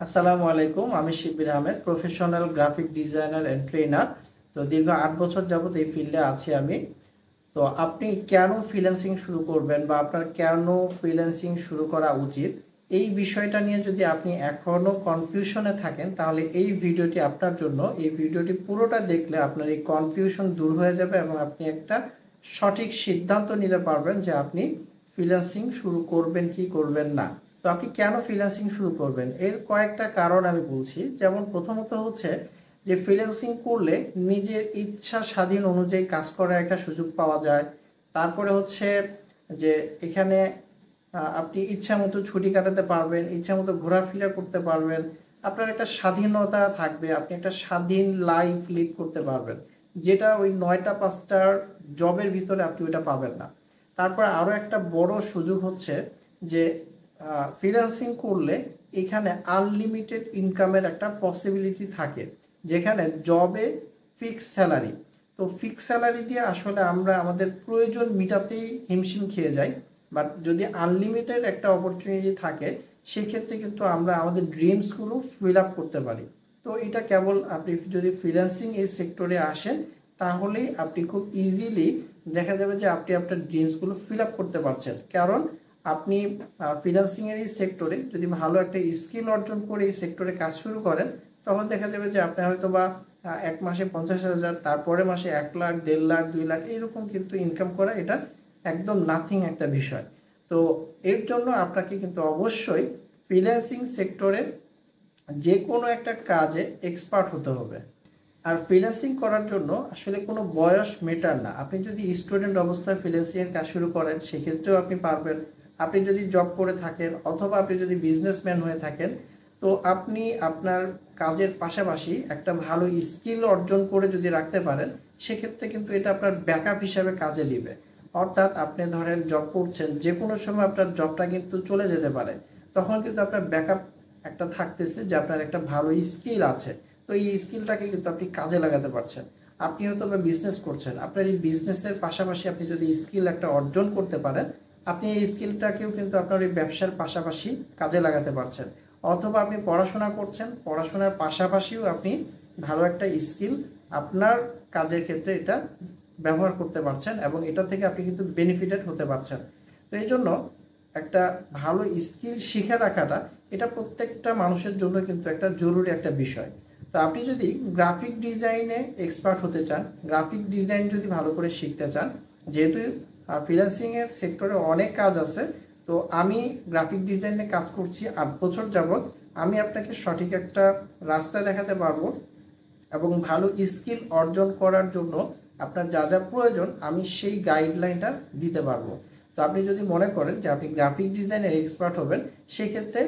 আসসালামু আলাইকুম। আমি Shibir Ahmed, professional graphic designer and trainer. তো দীর্ঘ ৮ বছর যাবত এই ফিল্ডে আছি আমি। তো আপনি কেন ফ্রিল্যান্সিং শুরু করবেন বা আপনার কেন ফ্রিল্যান্সিং শুরু করা উচিত, এই বিষয়টা নিয়ে যদি আপনি এখনও কনফিউশনে থাকেন, তাহলে এই ভিডিওটি আপনার জন্য। এই ভিডিওটি পুরোটা দেখলে আপনার এই কনফিউশন দূর হয়ে যাবে এবং আপনি একটা সঠিক সিদ্ধান্ত নিতে পারবেন যে আপনি ফ্রিল্যান্সিং শুরু করবেন কি করবেন না। তো আপনি কেন ফ্রিল্যান্সিং শুরু করবেন, এর কয়েকটা কারণ আমি বলছি। যেমন প্রথমত হচ্ছে যে ফ্রিল্যান্সিং করলে নিজের ইচ্ছা স্বাধীন অনুযায়ী কাজ করার একটা সুযোগ পাওয়া যায়। তারপরে হচ্ছে যে এখানে আপনি ইচ্ছা মতো ছুটি কাটাতে পারবেন, ইচ্ছা মতো ঘোরাফেরা করতে পারবেন, আপনার একটা স্বাধীনতা থাকবে, আপনি একটা স্বাধীন লাইফ লিড করতে পারবেন, যেটা ওই ৯টা ৫টার জবের ভিতরে আপনি ওইটা পাবেন না। তারপর আরও একটা বড় সুযোগ হচ্ছে যে ফ্রিল্যান্সিং করলে এখানে আনলিমিটেড ইনকামের একটা পসিবিলিটি থাকে, যেখানে জবে ফিক্স স্যালারি। তো ফিক্স স্যালারি দিয়ে আসলে আমরা আমাদের প্রয়োজন মেটাতেই হিমশিম খেয়ে যাই। বাট যদি আনলিমিটেড একটা অপরচুনিটি থাকে, সেক্ষেত্রে কিন্তু আমরা আমাদের ড্রিমসগুলো ফিল আপ করতে পারি। তো এটা কেবল আপনি যদি ফ্রিল্যান্সিং এই সেক্টরে আসেন, তাহলেই আপনি খুব ইজিলি দেখা যাবে যে আপনি আপনার ড্রিমসগুলো ফিল আপ করতে পারছেন। কারণ আপনি ফ্রিল্যান্সিংয়ের এই সেক্টরে যদি ভালো একটা স্কিল অর্জন করে এই সেক্টরে কাজ শুরু করেন, তখন দেখা যাবে যে আপনি হয়তো বা ১ মাসে ৫০,০০০, তারপরে মাসে ১ লাখ, ১.৫ লাখ, ২ লাখ এরকম কিন্তু ইনকাম করা এটা একদম নাথিং একটা বিষয়। তো এর জন্য আপনাকে কিন্তু অবশ্যই ফ্রিল্যান্সিং সেক্টরে যে কোনো একটা কাজে এক্সপার্ট হতে হবে। আর ফ্রিল্যান্সিং করার জন্য আসলে কোনো বয়স মেটার না। আপনি যদি স্টুডেন্ট অবস্থায় ফ্রিল্যান্সিংয়ের কাজ শুরু করেন, সেক্ষেত্রেও আপনি পারবেন। আপনি যদি জব করে থাকেন অথবা আপনি যদি বিজনেসম্যান হয়ে থাকেন, তো আপনি আপনার কাজের পাশাপাশি একটা ভালো স্কিল অর্জন করে যদি রাখতে পারেন, সেক্ষেত্রে কিন্তু এটা আপনার ব্যাকআপ হিসাবে কাজে দিবে। অর্থাৎ আপনি ধরেন জব করছেন, যে কোনো সময় আপনার জবটা কিন্তু চলে যেতে পারে, তখন কিন্তু আপনার ব্যাকআপ একটা থাকতেছে যে আপনার একটা ভালো স্কিল আছে। তো এই স্কিলটাকে কিন্তু আপনি কাজে লাগাতে পারছেন। আপনি হয়তো বা বিজনেস করছেন, আপনার এই বিজনেসের পাশাপাশি আপনি যদি স্কিল একটা অর্জন করতে পারেন, আপনি এই স্কিলটাকেও কিন্তু আপনার এই ব্যবসার পাশাপাশি কাজে লাগাতে পারছেন। অথবা আপনি পড়াশোনা করছেন, পড়াশোনার পাশাপাশিও আপনি ভালো একটা স্কিল আপনার কাজের ক্ষেত্রে এটা ব্যবহার করতে পারছেন এবং এটা থেকে আপনি কিন্তু বেনিফিটেড হতে পারছেন। তো এই জন্য একটা ভালো স্কিল শিখে রাখাটা এটা প্রত্যেকটা মানুষের জন্য কিন্তু একটা জরুরি একটা বিষয়। তো আপনি যদি গ্রাফিক ডিজাইনে এক্সপার্ট হতে চান, গ্রাফিক ডিজাইন যদি ভালো করে শিখতে চান, যেহেতু ফ্রিল্যান্সিংয়ের সেক্টরে অনেক কাজ আছে, তো আমি গ্রাফিক ডিজাইনে কাজ করছি ৮ বছর যাবৎ। আমি আপনাকে সঠিক একটা রাস্তা দেখাতে পারবো এবং ভালো স্কিল অর্জন করার জন্য আপনার যা যা প্রয়োজন আমি সেই গাইডলাইনটা দিতে পারবো। তো আপনি যদি মনে করেন যে আপনি গ্রাফিক ডিজাইনের এক্সপার্ট হবেন, সেক্ষেত্রে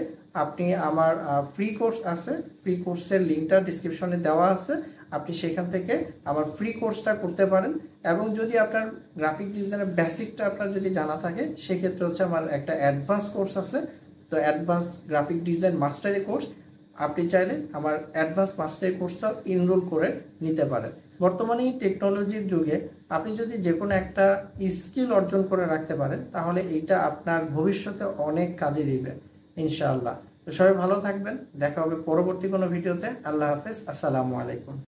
আপনি আমার ফ্রি কোর্স আছে, ফ্রি কোর্সের লিঙ্কটা ডিসক্রিপশনে দেওয়া আছে, আপনি সেখান থেকে আমার ফ্রি কোর্সটা করতে পারেন। এবং যদি আপনার গ্রাফিক ডিজাইনের বেসিকটা আপনার যদি জানা থাকে, সেক্ষেত্রে হচ্ছে আমার একটা অ্যাডভান্স কোর্স আছে। তো অ্যাডভান্স গ্রাফিক ডিজাইন মাস্টারি কোর্স, আপনি চাইলে আমার অ্যাডভান্স মাস্টারি কোর্সটাও এনরোল করে নিতে পারেন। বর্তমানে এই টেকনোলজির যুগে আপনি যদি যে কোনো একটা স্কিল অর্জন করে রাখতে পারেন, তাহলে এইটা আপনার ভবিষ্যতে অনেক কাজে দিবে ইনশাআল্লাহ। তো সবাই ভালো থাকবেন, দেখা হবে পরবর্তী কোনো ভিডিওতে। আল্লাহ হাফেজ, আসসালামু আলাইকুম।